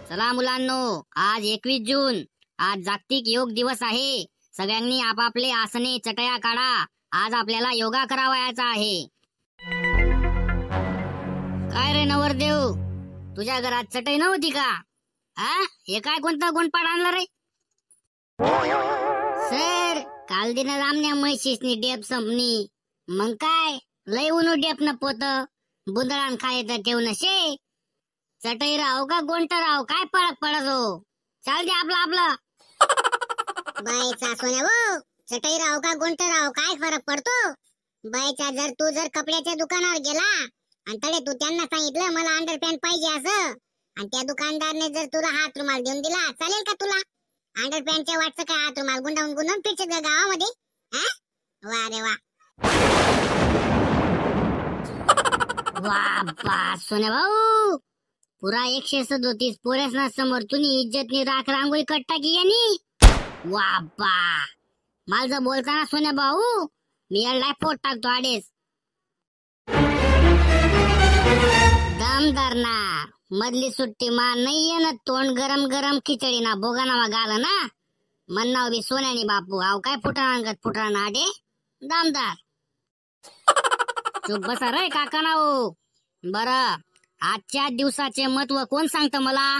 चला मुलांनो, आज 21 जून, आज जागतिक योग दिवस आहे। सगळ्यांनी आपापले आसने चटया काढा। आज आपल्याला योगा करावयाचा आहे। काय रे नवरदेव, तुझ्या घरात चटई नव्हती का? हे काय कोणता गुणपाड आणला रे? सर, काल दिन रामण्या म्हैशीसनी डेप संपनी, मग काय लय उनु डेप न पोत बुंदळान खाय तर ठेव नशे। चटई राव का गोंट राव, काय फरक पडत हो? चाल दे आपला आपला। बायचा सोन्या भाऊ, चटई राव का गोंट राव, काय फरक पडतो? बायचा जर कपड्याच्या दुकानावर गेला आणि तडे तू त्यांना सांगितलं मला अंडरपॅन्ट पाहिजे असं, आणि त्या दुकानदारने जर तुला हात रुमाल देऊन दिला, चालेल का तुला? अंडरपॅन्टच्या वाटचं काय हात रुमाल गुंडावून फिरत गावामध्ये? वा रे वा। वाह बा सोन्या भाऊ, पुरा 137 पोरेसना समोर तुम्ही इज्जतनी राख रांगोळी कट्टा की यांनी। वाह बा, मला बोलताना सोन्या भाऊ मी याला पोट टाकतो आडेस। दम धरणार, मधली सुट्टी मा नाहीये ना, तोंड गरम गरम खिचडी ना बोगानावा गाला ना, म्हणनाव बी सोन्यानी बापू, आव काय फुटाणा आडे दमदार। चुप बसा रे काका ना हो। बरं, आजच्या दिवसाचे महत्व कोण सांगतं मला?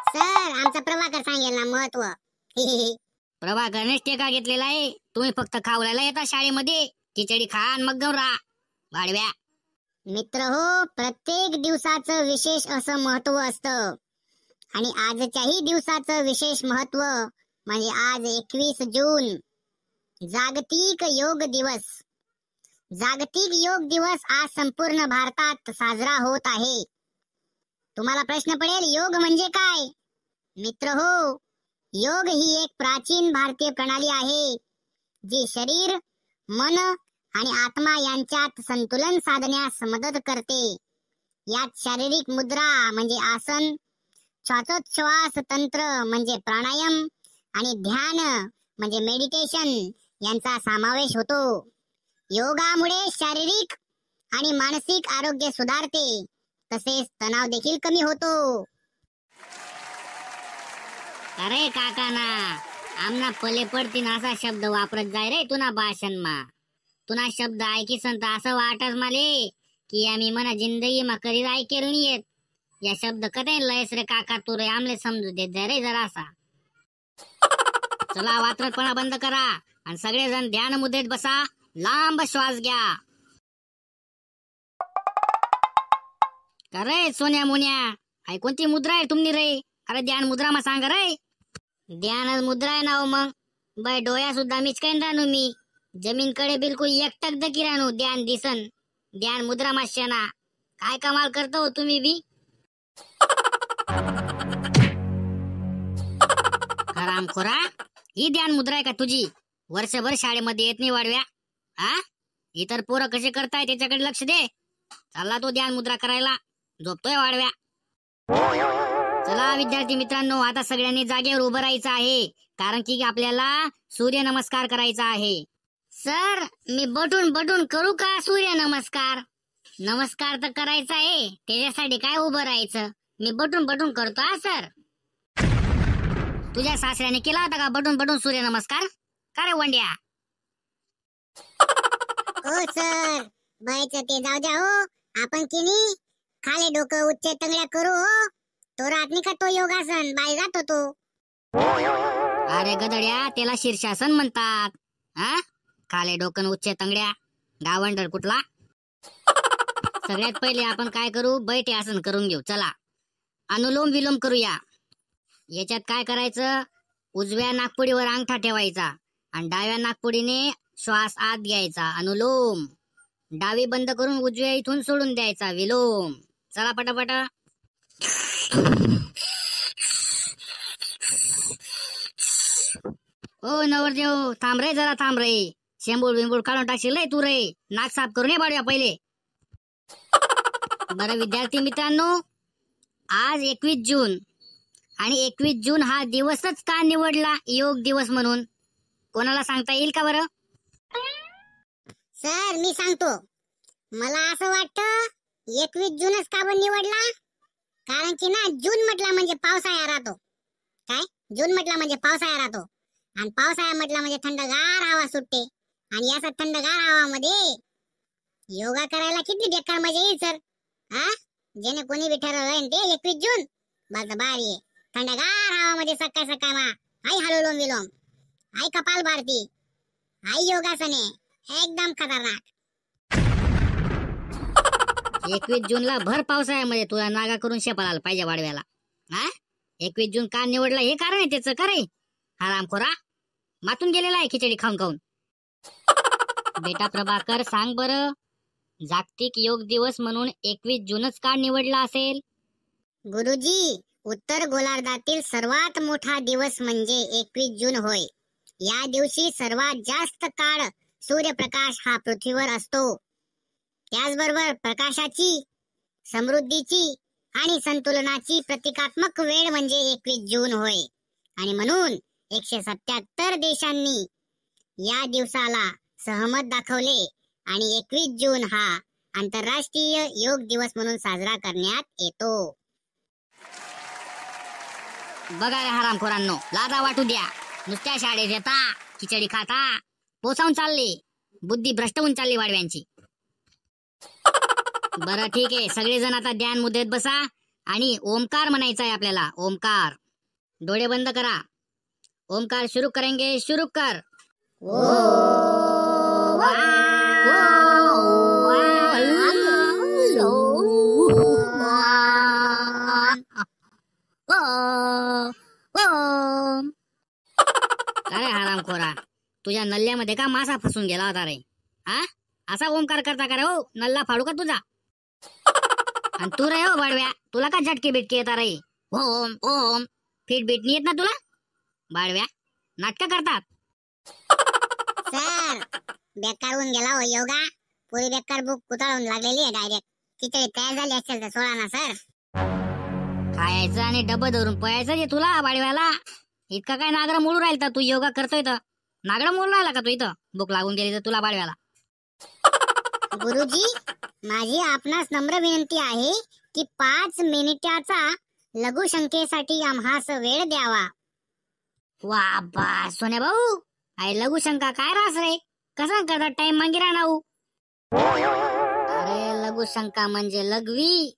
सर, आमचा प्रभाकर सांगेल ना महत्व। प्रभाकरनेच टेका घेतलेला आहे, तुम्ही फक्त खावल्याला येता शाळेमध्ये, खिचडी खा आणि मग गौरा वाढव्या। मित्र हो, प्रत्येक दिवसाचं विशेष असं महत्व असतं, आणि आजच्याही दिवसाचं विशेष महत्व म्हणजे आज 21 जून जागतिक योग दिवस। जागतिक योग दिवस आज संपूर्ण भारतात साजरा होत आहे। तुम्हाला प्रश्न पडेल, योग म्हणजे काय? मित्र हो, योग ही एक प्राचीन भारतीय प्रणाली आहे जी शरीर, मन आणि आत्मा यांच्यात संतुलन साधण्यास मदत करते। यात शारीरिक मुद्रा म्हणजे आसन, श्वासोच्छवास तंत्र म्हणजे प्राणायाम आणि ध्यान म्हणजे मेडिटेशन यांचा समावेश होतो। योगामुळे शारीरिक आणि मानसिक आरोग्य सुधारते, तसेच तणाव देखील कमी होतो। अरे काका ना, आमना पले पडतीन असा शब्द वापरत जाय रे तुना भाषण मा। तुना शब्द ऐकी संत असं वाटत माले की आम्ही मना जिंदगी मा कधीच ऐकेल नाहीयेत। या शब्द कधी लयस रे काका, तू रे आमले समजू देत जाय रे जरासा। चला वात्रटपणा बंद करा आणि सगळेजण ध्यान मुद्रेत बसा, लांब श्वास घ्या। अरे सोन्या मुन्या, हाय कोणती मुद्रा आहे तुमनी रे? अरे ध्यान मुद्रा मा सांग रे। ध्यान मुद्रा आहे ना हो, मग बाय डोया सुद्धा मिचकाईन राहणू मी, जमीन कडे बिलकुल एकटक दकी राहणू, ध्यान दिसन ध्यान मुद्रा मा शेना। काय कमाल करतो हो तुम्ही बी। हरामखोरा, ही ध्यान मुद्रा आहे का तुझी? वर्षभर शाळेमध्ये येत नाही वाढव्या। इतर पोरं कसे करताय त्याच्याकडे लक्ष दे। चला तो ध्यान मुद्रा करायला, झोपतोय वाढव्या। चला विद्यार्थी मित्रांनो, आता सगळ्यांनी जागेवर उभं राहायचं आहे, कारण की आपल्याला सूर्य नमस्कार करायचा आहे। सर, मी बटून करू का सूर्य नमस्कार? नमस्कार तर करायचा आहे, त्याच्यासाठी काय उभं राहायचं? मी बटून करतो हा सर। तुझ्या सासऱ्याने केला होता का बटून सूर्य नमस्कार? का रे वंड्या? ओ सर, बायचं ते जाऊ द्या हो, आपण किनी खाली डोकं उच्च टंगड्या करू हो, तो राहत नाही का तो योगासन, बाय जातो तो। अरे गदड्या, त्याला शीर्षासन म्हणतात। खाले डोकन उच्च तंगड्या, गावंडर कुठला? सगळ्यात पहिले आपण काय करू, बैठे आसन करून घेऊ। चला अनुलोम विलोम करूया। याच्यात काय करायचं, उजव्या नाकपुडीवर अंगठा ठेवायचा आणि डाव्या नाकपुडीने श्वास आत घ्यायचा, अनुलोम। डावी बंद करून उजव्या इथून सोडून द्यायचा, विलोम। चला पटापट। ओ नवरदेव, थांब रे जरा, थांब रे। शेंबूळ बिंबूळ काढून टाकशील रे तू रे, नाक साफ करून ये बाळ्या पहिले। बरं विद्यार्थी मित्रांनो, आज 21 जून आणि 21 जून हा दिवसच का निवडला योग दिवस म्हणून? कोणाला सांगता येईल का बरं? सर, मी सांगतो। मला असं वाटतं 21 जूनच का बरं निवडला? कारण की ना जून म्हटला म्हणजे पावसाळा राहतो. काय जून म्हटला म्हणजे पावसाळा राहतो आणि पावसाळा म्हटला म्हणजे थंडगार हवा सुटते आणि या थंडगार हवामध्ये योगा करायला किती बेकार मजा येईल सर. हा जेणे कोणी बी ठरवलं ते 21 जून बस भारी आहे. थंडगार हवामध्ये सकाळ सकाळ मा आई हलोलोम विलोम, आई कपाल भारती, आई योगासने एकदम खतरनाक. 21 जूनला भर पावसाळ्यामध्ये तुला नागा करून शेपाला पाहिजे वाडव्याला. हा 21 जून का निवडला हे कारण आहे त्याचं का रे हरामखोरा. मातून गेलेला आहे खिचडी खाऊन खाऊन. बेटा प्रभाकर सांग बरं, जागतिक योग दिवस म्हणून 21 जूनच का निवडला असेल? गुरुजी, उत्तर गोलार्धातील सर्वात मोठा दिवस म्हणजे 21 जून होय. या दिवशी सर्वात जास्त काळ सूर्यप्रकाश हा पृथ्वीवर असतो. त्याचबरोबर प्रकाशाची, समृद्धीची आणि संतुलनाची प्रतिकात्मक वेळ म्हणजे 21 जून होय. आणि म्हणून 177 देशांनी या दिवसाला सहमत दाखवले आणि 21 जून हा आंतरराष्ट्रीय योग दिवस म्हणून साजरा करण्यात येतो. बघा रे हरामखोरांनो, लाजा वाटू द्या. नुसत्या शाळेत येता, खिचडी खाता, पोसावून चालले, बुद्धी भ्रष्ट होऊन चालली वाडव्यांची. बरं ठीक आहे, सगळेजण आता ध्यान मुद्रेत बसा आणि ओमकार म्हणायचा आहे आपल्याला. ओमकार. डोळे बंद करा. ओमकार शुरू करेंगे, शुरू कर. अरे हरामखोरा, तुझ्या नल्ल्यामध्ये का मासा फसून गेला होता रे? हा असा ओमकार करता का रे? हो नल्ला फाडू का तुझा? आणि तू रे हो बाडव्या, तुला का झटके बिटके येता रे? ओम ओम फिट बीट नाही येत ना तुला? बाडव्या नाटक करतात. सर बेकार होऊन गेला हो योगा. पुरी बेकार बुक कुताळून लागलेली आहे डायरेक्ट. खिचडी तयार झाली असेल तर सोडा ना सर. खायचं आणि डबं धरून पळायचं जे तुला बाडव्याला. इतका काय नागरा मोडू राहिला तू योगा करतोय तर? नागरा मोडू राहिला का तू इथं? भूक लागून गेली तर तुला बाडव्याला. गुरुजी, माझी आपणास नम्र विनंती आहे की 5 मिनिटाचा लघुशंकेसाठी आम्हास वेळ द्यावा. वा बा सोन्या भाऊ, आई लघुशंका काय रास रे? कसा करता टाइम मागे राहणार? अरे लघुशंका म्हणजे लघवी.